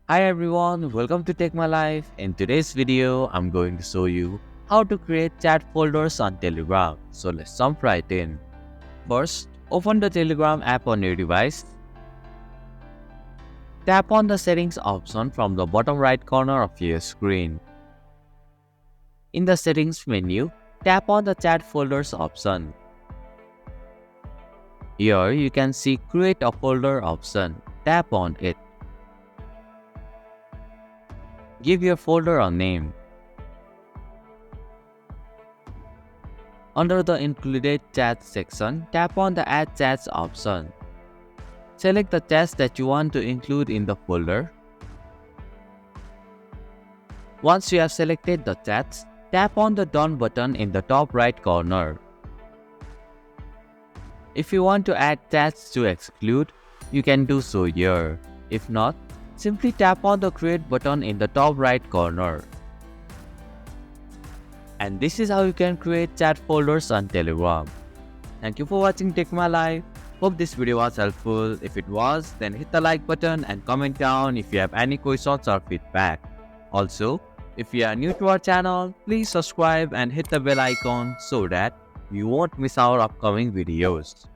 Hi everyone, welcome to Take My Life. In today's video, I'm going to show you how to create chat folders on Telegram. So let's jump right in. First, open the Telegram app on your device. Tap on the settings option from the bottom right corner of your screen. In the settings menu, tap on the chat folders option. Here you can see create a folder option. Tap on it. Give your folder a name. Under the Included Chats section, tap on the Add Chats option. Select the chats that you want to include in the folder. Once you have selected the chats, tap on the Done button in the top right corner. If you want to add chats to exclude, you can do so here. If not, simply tap on the Create button in the top right corner. And this is how you can create chat folders on Telegram. Thank you for watching Take My Life. Hope this video was helpful. If it was, then hit the like button and comment down if you have any questions or feedback. Also, if you are new to our channel, please subscribe and hit the bell icon so that you won't miss our upcoming videos.